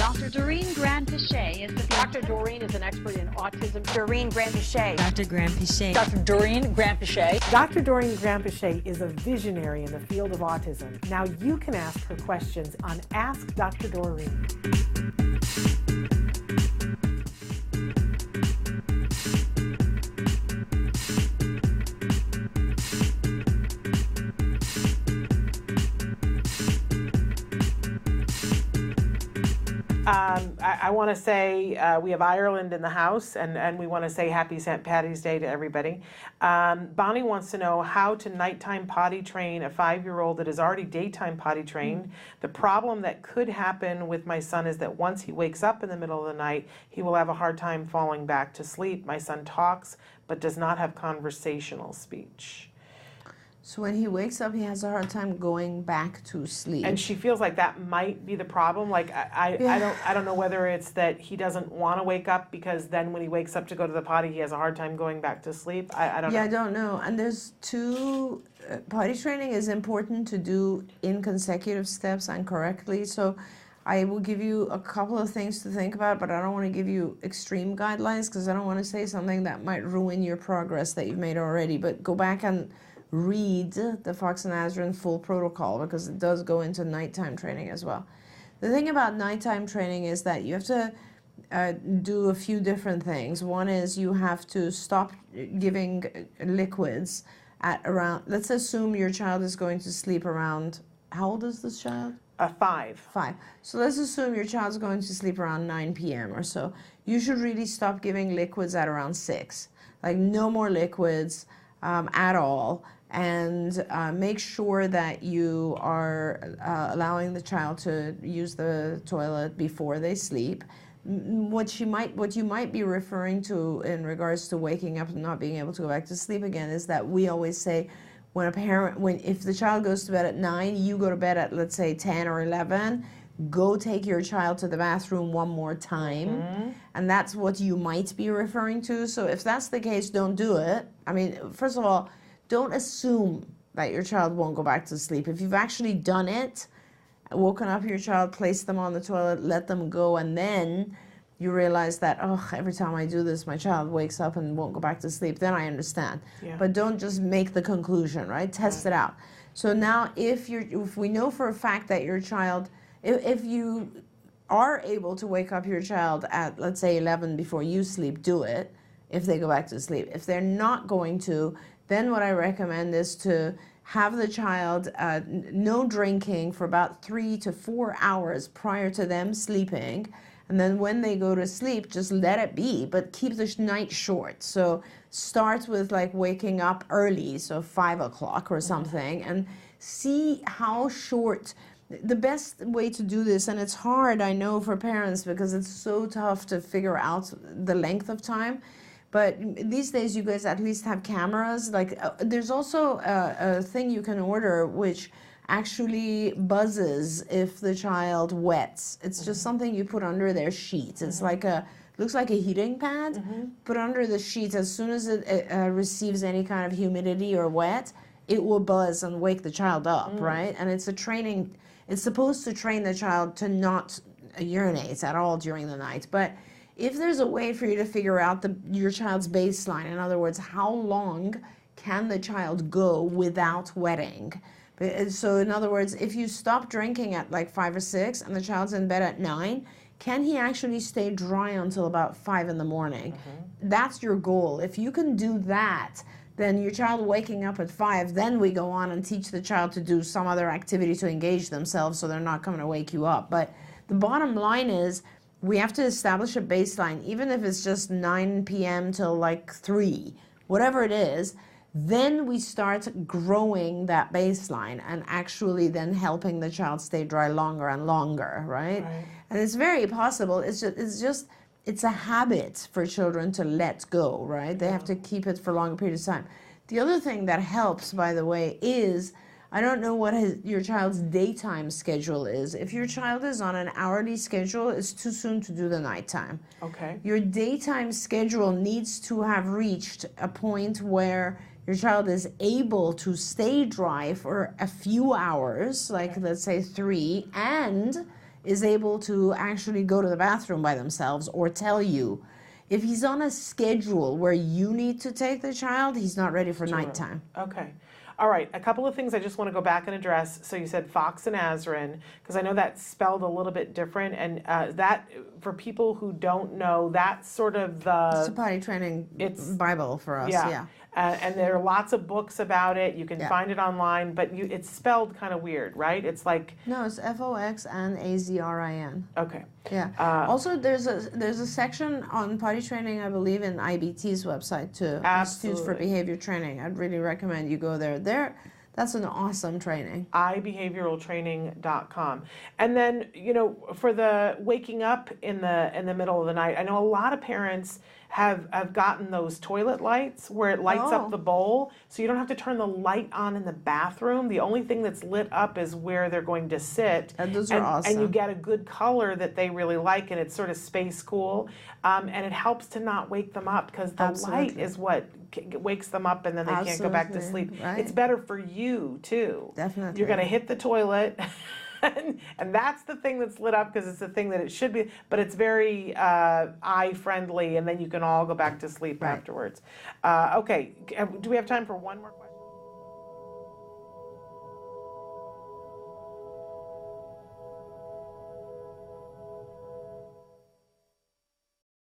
Dr. Doreen Grand-Pichet is the Dr. Doreen is an expert in autism. Doreen Grand-Pichet. Dr. Grand-Pichet. Dr. Doreen Grand-Pichet. Dr. Doreen Grand-Pichet is a visionary in the field of autism. Now you can ask her questions on Ask Dr. Doreen. I want to say we have Ireland in the house, and we want to say Happy St. Patty's Day to everybody. Bonnie wants to know how to nighttime potty train a 5-year-old that is already daytime potty trained. The problem that could happen with my son is that once he wakes up in the middle of the night, he will have a hard time falling back to sleep. My son talks but does not have conversational speech. So when he wakes up, he has a hard time going back to sleep. And she feels like that might be the problem. Like I don't know whether it's that he doesn't want to wake up because then when he wakes up to go to the potty, he has a hard time going back to sleep. I don't know. Yeah, I don't know. And there's two, potty training is important to do in consecutive steps and correctly. So I will give you a couple of things to think about, but I don't want to give you extreme guidelines because I don't want to say something that might ruin your progress that you've made already. But go back and read the Fox and Azrin full protocol because it does go into nighttime training as well. The thing about nighttime training is that you have to do a few different things. One is you have to stop giving liquids at around, let's assume your child is going to sleep around, how old is this child? 5. 5. So let's assume your child's going to sleep around 9 p.m. or so. You should really stop giving liquids at around 6. Like no more liquids at all. And make sure that you are allowing the child to use the toilet before they sleep. What you might be referring to in regards to waking up and not being able to go back to sleep again is that we always say if the child goes to bed at 9, you go to bed at, let's say, 10 or 11, go take your child to the bathroom one more time. Mm-hmm. And that's what you might be referring to. So if that's the case, don't do it. I mean, first of all, don't assume that your child won't go back to sleep. If you've actually done it, woken up your child, placed them on the toilet, let them go, and then you realize that, oh, every time I do this, my child wakes up and won't go back to sleep, then I understand. Yeah. But don't just make the conclusion, right? Test it out. So now if we know for a fact that your child, if you are able to wake up your child at, let's say, 11 before you sleep, do it if they go back to sleep. If they're not going to, then what I recommend is to have the child no drinking for about 3 to 4 hours prior to them sleeping. And then when they go to sleep, just let it be, but keep the night short. So start with like waking up early, so 5 o'clock or something, and see how short. The best way to do this, and it's hard, I know, for parents because it's so tough to figure out the length of time. But these days, you guys at least have cameras. Like, there's also a thing you can order which actually buzzes if the child wets. It's just something you put under their sheets. It's like looks like a heating pad. Put under the sheets. As soon as it receives any kind of humidity or wet, it will buzz and wake the child up, right? And it's a training. It's supposed to train the child to not urinate at all during the night, but if there's a way for you to figure out your child's baseline, in other words, how long can the child go without wetting? So in other words, if you stop drinking at like 5 or 6 and the child's in bed at 9, can he actually stay dry until about 5 in the morning? That's your goal. If you can do that, then your child waking up at 5, then we go on and teach the child to do some other activity to engage themselves so they're not coming to wake you up. But the bottom line is, we have to establish a baseline, even if it's just 9 p.m. till like 3, whatever it is, then we start growing that baseline and actually then helping the child stay dry longer and longer, right? And it's very possible. It's a habit for children to let go, right? They have to keep it for a long period of time. The other thing that helps, by the way, is, I don't know what your child's daytime schedule is. If your child is on an hourly schedule, it's too soon to do the nighttime. Okay. Your daytime schedule needs to have reached a point where your child is able to stay dry for a few hours, like let's say 3, and is able to actually go to the bathroom by themselves or tell you. If he's on a schedule where you need to take the child, he's not ready for nighttime. Okay. All right, a couple of things I just want to go back and address. So you said Fox and Azrin, because I know that's spelled a little bit different, and that, for people who don't know, that's sort of It's a the, potty training Bible for us, yeah. And there are lots of books about it. You can find it online, but it's spelled kind of weird, right? It's like... No, it's Fox and Azrin. Okay. Yeah. Also, there's a section on potty training, I believe, in IBT's website too. Institute for Behavior Training. I'd really recommend you go there. That's an awesome training. ibehavioraltraining.com. And then, you know, for the waking up in the middle of the night, I know a lot of parents have gotten those toilet lights where it lights up the bowl, so you don't have to turn the light on in the bathroom. The only thing that's lit up is where they're going to sit. And those are awesome. And you get a good color that they really like, and it's sort of space cool. And it helps to not wake them up, because the light is what wakes them up, and then they can't go back to sleep. Right. It's better for you too. Definitely. You're going to hit the toilet. And that's the thing that's lit up, because it's the thing that it should be, but it's very eye friendly, and then you can all go back to sleep afterwards. Okay, do we have time for one more question?